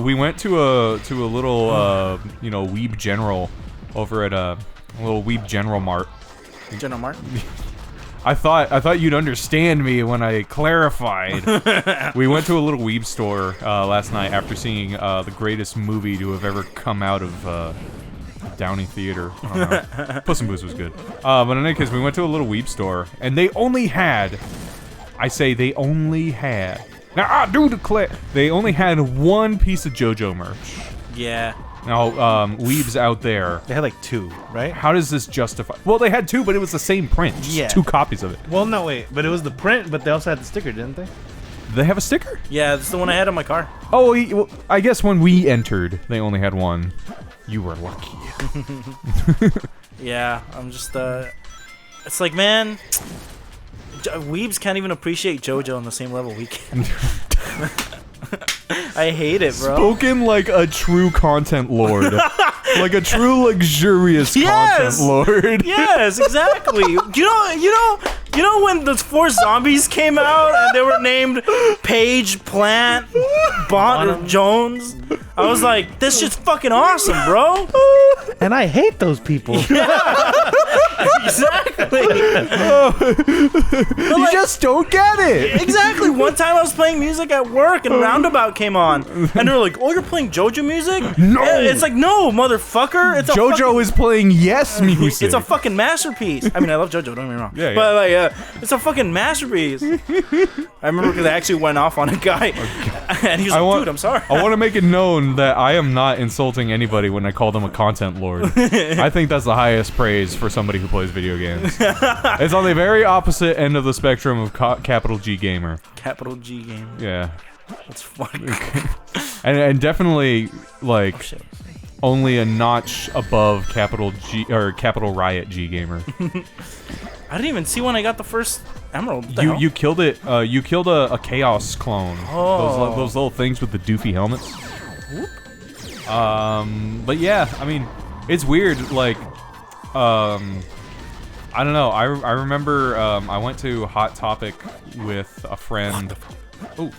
we went to a little Weeb General over at a little Weeb General Mart. General Mart. I thought you'd understand me when I clarified. We went to a little Weeb store last night after seeing the greatest movie to have ever come out of Downey Theater. I don't know. Puss in Boots was good. But in any case, we went to a little Weeb store, and they only had. Now I do declare they only had one piece of JoJo merch. Yeah. Now, Weeb's out there. They had like 2, right? How does this justify? Well, they had 2, but it was the same print. Just 2 copies of it. Well, no, wait. But it was the print, but they also had the sticker, didn't they? Did they have a sticker? Yeah, that's the one I had on my car. Oh, well, I guess when we entered, they only had 1. You were lucky. Yeah, I'm just, it's like, man, Weebs can't even appreciate JoJo on the same level we can. I hate it, bro. Spoken like a true content lord. Like a true luxurious content lord. Yes, exactly. You know when the 4 zombies came out and they were named Paige, Plant, Bond, Jones? I was like, this shit's fucking awesome, bro. And I hate those people. Exactly. You just don't get it. Exactly. One time I was playing music at work and Roundabout came on, and they were like, "Oh, you're playing JoJo music?" No. It's like, no, motherfucker. It's a JoJo is playing Yes music. It's a fucking masterpiece. I mean, I love JoJo. Don't get me wrong. Yeah, But like, it's a fucking masterpiece. I remember because I actually went off on a guy, and he was like, "Dude, I'm sorry." I want to make it known that I am not insulting anybody when I call them a content lord. I think that's the highest praise for somebody who plays video games. It's on the very opposite end of the spectrum of capital G gamer. Capital G game. Yeah. That's funny. and definitely like only a notch above capital G or capital Riot G gamer. I didn't even see when I got the first emerald. What the hell? You killed it. You killed a chaos clone. Oh. Those little things with the doofy helmets. Whoop. But yeah, I mean, it's weird. Like, I don't know. I remember I went to Hot Topic with a friend. Oh,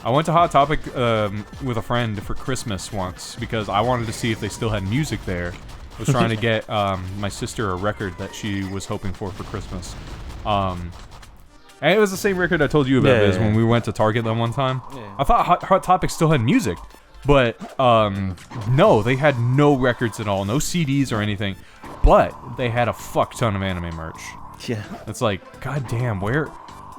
I went to Hot Topic with a friend for Christmas once because I wanted to see if they still had music there. I was trying to get my sister a record that she was hoping for Christmas. And it was the same record I told you about when we went to Target that one time. Yeah. I thought Hot Topic still had music, but no, they had no records at all, no CDs or anything. But they had a fuck ton of anime merch. Yeah. It's like, goddamn, where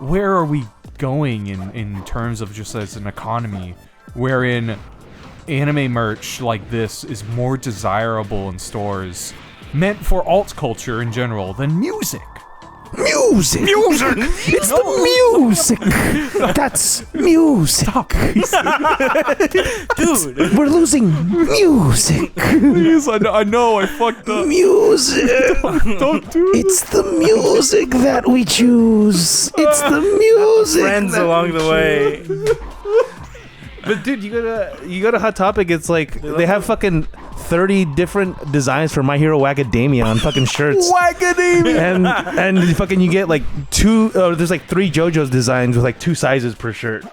are we going in terms of just as an economy, wherein anime merch like this is more desirable in stores, meant for alt culture in general, than music. Music! It's the music! That's music! Stop. Dude, We're losing music! Please, I know, I fucked up. Music! Don't do it. It's the music that we choose! It's the music! friends along the way. But dude, you go to Hot Topic, it's like they have fucking 30 different designs for My Hero Academia on fucking shirts. Wacademia! and fucking you get like there's like 3 JoJo's designs with like 2 sizes per shirt.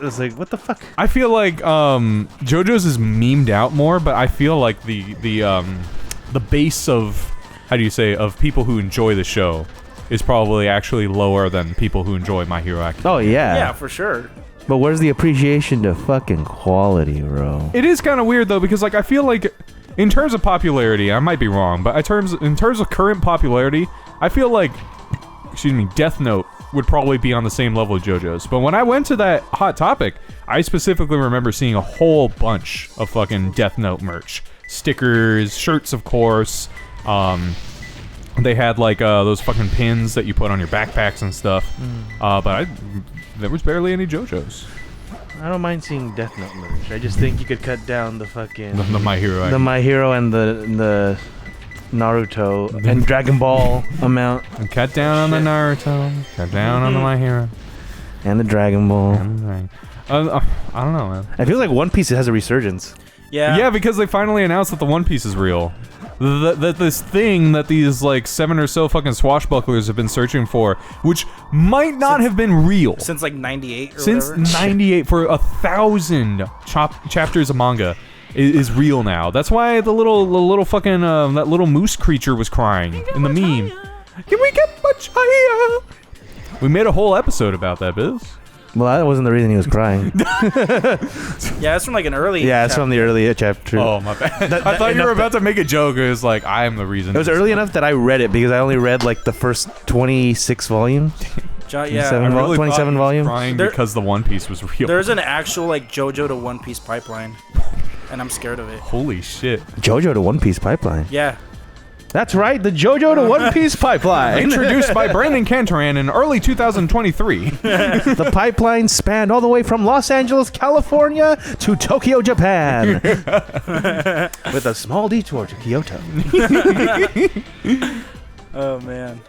It's like, what the fuck? I feel like JoJo's is memed out more, but I feel like the base of, how do you say, of people who enjoy the show is probably actually lower than people who enjoy My Hero Academia. Oh, yeah. Yeah, for sure. But where's the appreciation to fucking quality, bro? It is kind of weird though, because like I feel like in terms of popularity, I might be wrong, but in terms of current popularity, I feel like, Death Note would probably be on the same level as JoJo's. But when I went to that Hot Topic, I specifically remember seeing a whole bunch of fucking Death Note merch, stickers, shirts, of course. They had like those fucking pins that you put on your backpacks and stuff. But there was barely any JoJo's. I don't mind seeing Death Note merch. I just think you could cut down the fucking The My Hero. the My Hero and the Naruto and Dragon Ball amount And cut down on the Naruto. Cut down on the My Hero. And the Dragon Ball. I don't know, man. I feel like One Piece has a resurgence. Yeah. Yeah, because they finally announced that the One Piece is real. this thing that these like 7 or so fucking swashbucklers have been searching for, which might not have been real Since like 98 or since whatever. 98 for 1,000 chapters of manga is real now. That's why the little fucking that little moose creature was crying in the meme. Can we get much higher? We made a whole episode about that, Biz. Well, that wasn't the reason he was crying. Yeah, it's from like an early. Yeah, it's from the early chapter. Oh my bad. I thought you were about to make a joke. It was like I am the reason. It was early enough that I read it because I only read like the first 26 volumes. Yeah, 27 I really 27 thought he was volumes. crying There- because the One Piece was real. there's an actual like JoJo to One Piece pipeline, and I'm scared of it. Holy shit. JoJo to One Piece pipeline. Yeah, That's right, the JoJo to One Piece pipeline. Introduced by Brandon Cantoran in early 2023. The pipeline spanned all the way from Los Angeles, California to Tokyo, Japan. With a small detour to Kyoto. oh man.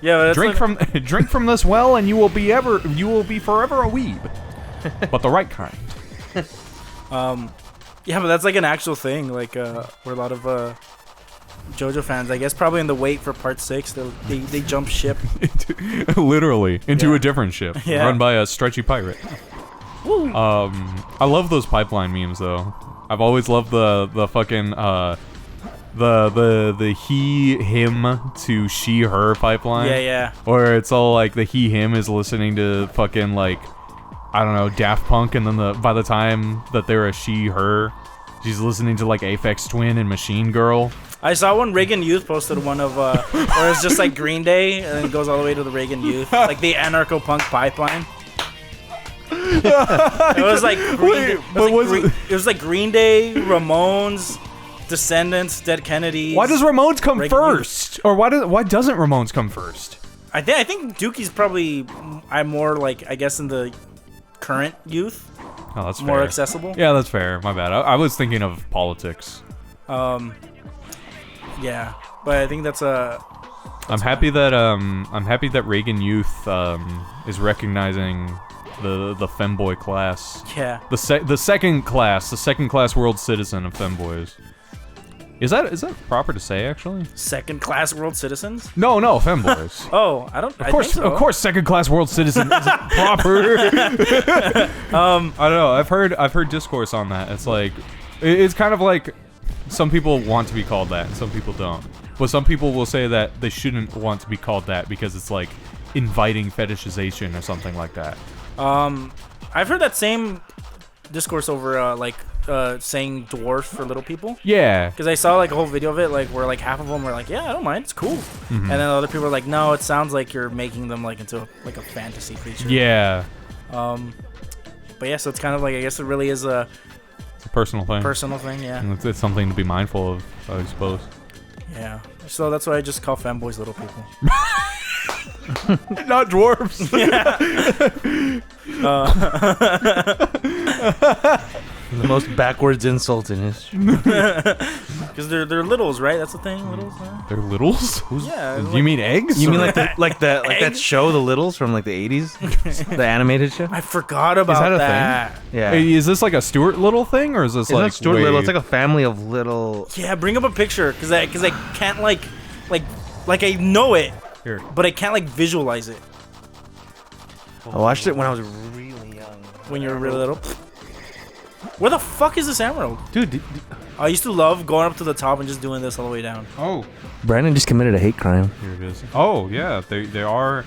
Yeah, but that's Drink like, drink from this well, and you will be forever a weeb, but the right kind. yeah, but that's like an actual thing. Like where a lot of JoJo fans, I guess, probably in the wait for part 6, they jump ship. Literally into Yeah. a different ship Yeah. run by a stretchy pirate. I love those pipeline memes though. I've always loved the fucking the he him to she her pipeline. Yeah. Or it's all like the he him is listening to fucking like I don't know Daft Punk, and then by the time that they're a she her, she's listening to like Aphex Twin and Machine Girl. I saw one Reagan Youth posted one of where it's just like Green Day and then it goes all the way to the Reagan Youth, like the anarcho punk pipeline. It was like it was like Green Day, Ramones, Descendants, Dead Kennedys. Why does Ramones come Reagan first? Or why doesn't Ramones come first? I think Dookie's probably I'm more like I guess in the current youth, Oh, that's more fair. accessible. Yeah, that's fair. My bad. I was thinking of politics. Yeah, but I think that's a I'm happy that Reagan Youth is recognizing the femboy class. yeah. The second class world citizen of femboys. Is that proper to say actually? Second class world citizens? No, femboys. Oh, I don't. Of course, second class world citizen isn't proper. I don't know. I've heard discourse on that. It's like it's kind of like some people want to be called that and some people don't. But some people will say that they shouldn't want to be called that because it's like inviting fetishization or something like that. I've heard that same discourse over saying dwarf for little people. Yeah. Because I saw like a whole video of it, like where like half of them were like, "Yeah, I don't mind, it's cool," and then other people were like, "No, it sounds like you're making them like into like a fantasy creature." Yeah. But yeah, so it's kind of like I guess it really is a It's a personal thing. personal thing. Yeah. And it's something to be mindful of, I suppose. Yeah. So that's why I just call femboys little people. Not dwarves. The most backwards insult in history. Because they're littles, right? That's the thing, littles. Huh? They're littles? Yeah. You mean eggs? You mean like that show, The Littles, from like the 80s? The animated show? I forgot about that a that. Yeah. Hey, is this like a Stuart Little thing, or is this It's like not Stuart way- Little. It's like a family of little. Yeah, bring up a picture because I can't like I know it, Here. but I can't like visualize it I watched it when I was really young. when you're really little. Where the fuck is this emerald? Dude, I used to love going up to the top and just doing this all the way down. Oh, Brandon just committed a hate crime. here it is. Oh yeah, they are.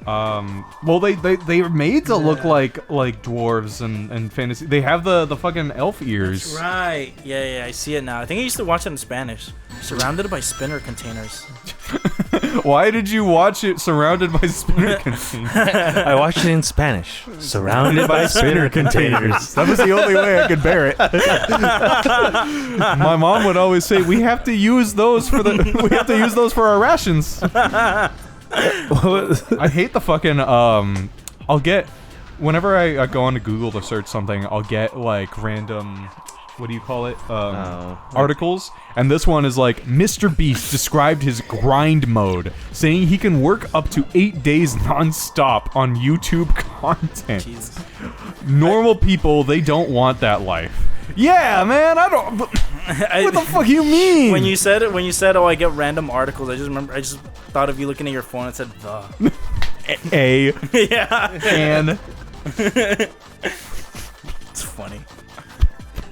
Well, they're made to look like dwarves and fantasy. They have the fucking elf ears. Right. Yeah, I see it now. I think I used to watch it in Spanish. Surrounded by spinner containers. Why did you watch it surrounded by spinner containers? I watched it in Spanish. Surrounded by spinner containers. That was the only way I could bear it. My mom would always say, "We have to use those for our rations." I hate the fucking I'll get whenever I go onto Google to search something, I'll get like random, what do you call it? Articles. And this one is like, Mr. Beast described his grind mode, saying he can work up to 8 days non-stop on YouTube content. Jesus. Normal people, they don't want that life. Yeah, man, I don't. What the fuck you mean? When you said, "Oh, I get random articles," I just thought of you looking at your phone and said, "The." A Yeah. and It's funny.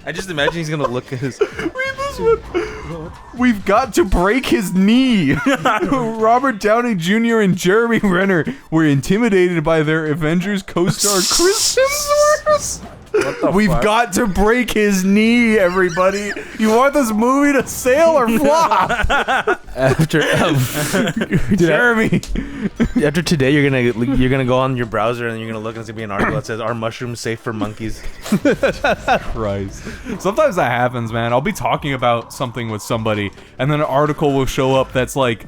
I just imagine he's gonna look at his. read this one. We've got to break his knee. Robert Downey Jr. and Jeremy Renner were intimidated by their Avengers co-star Chris Hemsworth. What the We've fuck? got to break his knee, everybody. You want this movie to sail or flop? After Jeremy. after today, you're gonna go on your browser and you're gonna look and it's gonna be an article that says, "Are mushrooms safe for monkeys?" Christ. Sometimes that happens, man. I'll be talking about something with somebody, and then an article will show up that's like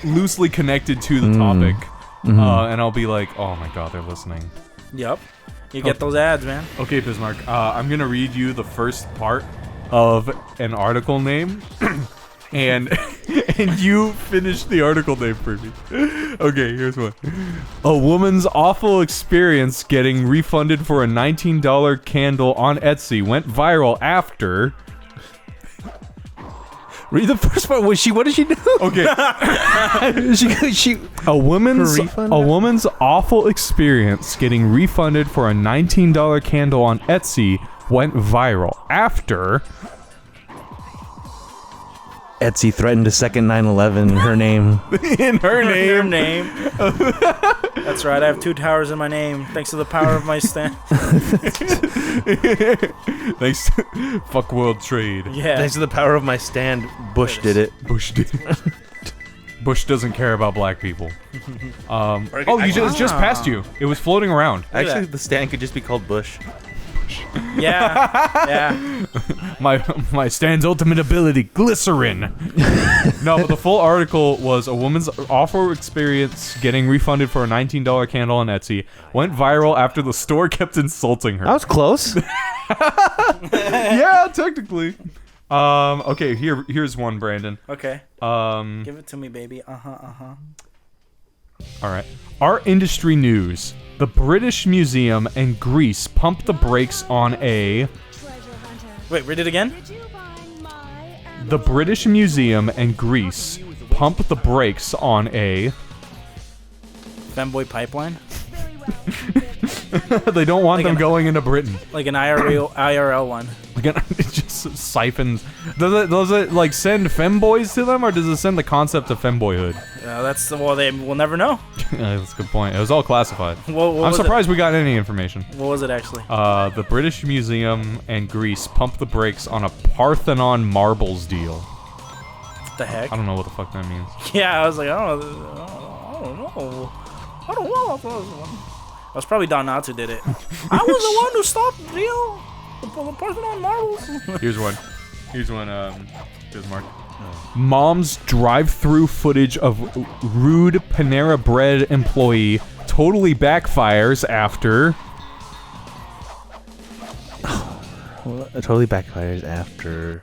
loosely connected to the topic, and I'll be like, "Oh my god, they're listening." Yep. You get those ads, man. Okay, Bismarck. I'm gonna read you the first part of an article name, and you finish the article name for me. Okay, here's one. A woman's awful experience getting refunded for a $19 candle on Etsy went viral after. Read the first part. What did she do? Okay. she A woman's For refund? awful experience getting refunded for a $19 candle on Etsy went viral after. Etsy threatened to second 9/11 in her name. In her Your name. name. That's right. I have 2 towers in my name, thanks to the power of my stand. Thanks. Fuck World Trade. Yeah. Thanks to the power of my stand, Bush did it. Bush did. Bush doesn't care about black people. Oh, just passed you. It was floating around. Actually, that. the stand could just be called Bush. Yeah. Yeah. My stand's ultimate ability, glycerin. No, the full article was a woman's awful experience getting refunded for a $19 candle on Etsy went viral after the store kept insulting her. I was close. Yeah, technically. Okay, here's one, Brandon. Okay. Give it to me, baby. All right. Our industry news. The British Museum and Greece pumped the brakes on a... Wait, read it again? The British Museum and Greece pumped the brakes on a... Femboy pipeline? They don't want Like them an- going into Britain. Like an IRL one. Again, it just siphons. Does it like send femboys to them, or does it send the concept of femboyhood? We'll never know. That's a good point. It was all classified. What I'm was surprised we got any information. What was it actually? The British Museum and Greece pumped the brakes on a Parthenon marbles deal. What the heck? I don't know what the fuck that means. Yeah, I was like, I don't know. It was probably Don Knotts who did it. I was the one who stopped the deal. The Parthenon marbles. Here's one. Bismarck. Mom's drive-through footage of rude Panera Bread employee totally backfires after... It totally backfires after.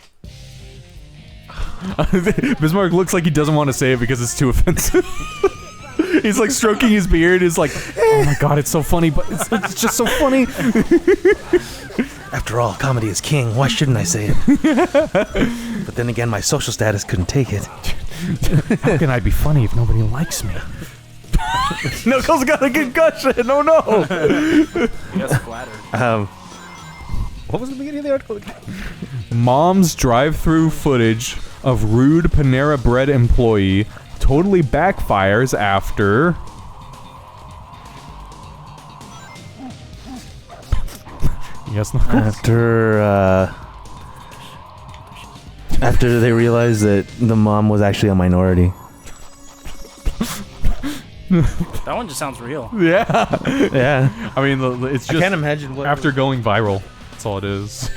Bismarck looks like he doesn't want to say it because it's too offensive. He's like stroking his beard. He's like, oh my god, it's so funny, but it's just so funny. After all, comedy is king. Why shouldn't I say it? But then again, my social status couldn't take it. How can I be funny if nobody likes me? Knuckles got a concussion. Oh no. He got splattered. What was the beginning of the article again? Mom's drive-through footage of rude Panera Bread employee totally backfires after... Yes, Knuckles? After they realized that the mom was actually a minority. That one just sounds real. Yeah. Yeah. I mean, it's I just can't imagine what after going viral. That's all it is.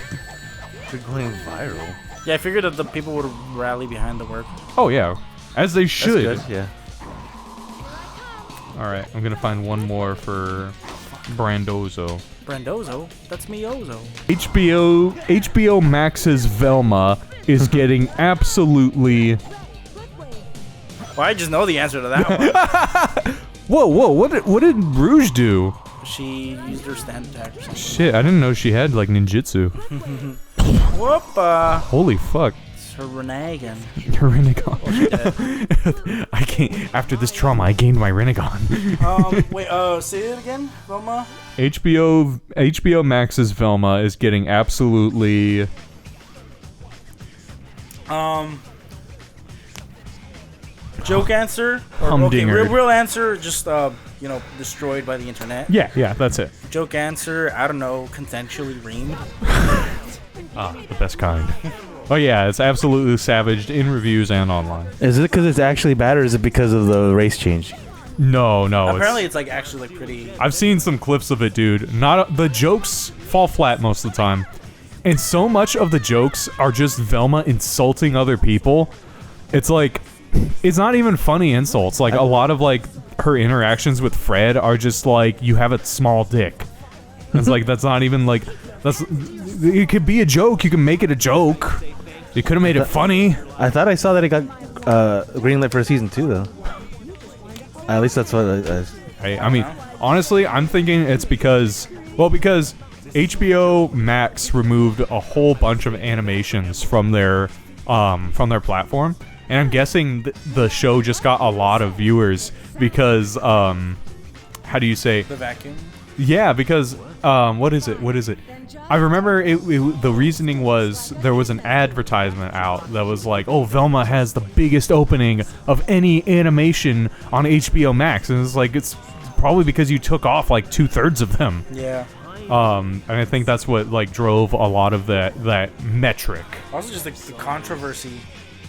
after going viral. Yeah, I figured that the people would rally behind the work. Oh, yeah. As they should. That's good, yeah. Alright, I'm gonna find one more for Brandozo. Brandozo? That's me, Ozo. HBO Max's Velma is getting absolutely... Well, I just know the answer to that one. Whoa, what did Rouge do? She used her stand attack or something. Shit, I didn't know she had, like, ninjutsu. Whoop. Holy fuck. It's her Renegan. Your Rinnegan. I can't. After this trauma, I gained my Rinnegan. Wait, say it again, Velma. HBO Max's Velma is getting absolutely. Joke answer? Or, Humdinger. real answer, just, destroyed by the internet. Yeah, that's it. Joke answer, I don't know, consensually reamed. The best kind. Oh yeah, it's absolutely savaged in reviews and online. Is it because it's actually bad, or is it because of the race change? No. Apparently it's like actually like pretty... I've seen some clips of it, dude. The jokes fall flat most of the time. And so much of the jokes are just Velma insulting other people. It's like... It's not even funny insults. Like, a lot of, like, her interactions with Fred are just like, you have a small dick. It's like, that's not even, like... It could be a joke. You can make it a joke. You could have made it funny. I thought I saw that it got green light for season 2, though. At least that's what I mean, honestly, I'm thinking it's because HBO Max removed a whole bunch of animations from their platform, and I'm guessing the show just got a lot of viewers because how do you say? The vacuum? Yeah, because what is it? I remember the reasoning was there was an advertisement out that was like, "Oh, Velma has the biggest opening of any animation on HBO Max," and it's like it's probably because you took off like 2/3 of them. Yeah. And I think that's what like drove a lot of that metric. Also, just the controversy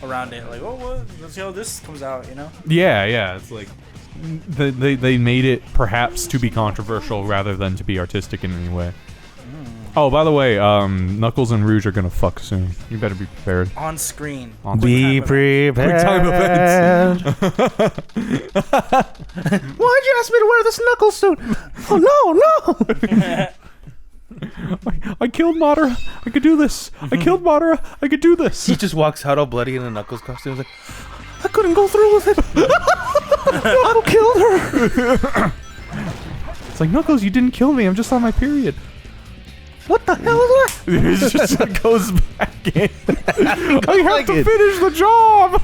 around it, like, oh, well, let's see how this comes out, you know? Yeah, it's like they made it perhaps to be controversial rather than to be artistic in any way. Oh, by the way, Knuckles and Rouge are gonna fuck soon. You better be prepared. On screen. Be prepared. Quick time events. Why'd you ask me to wear this Knuckles suit? Oh, no! I killed Madara. I could do this. I killed Madara. I could do this. He just walks out all bloody in a Knuckles costume. He's like, I couldn't go through with it. I killed her. It's like, Knuckles, you didn't kill me. I'm just on my period. What the hell is that? It just goes back in. I have to finish the job.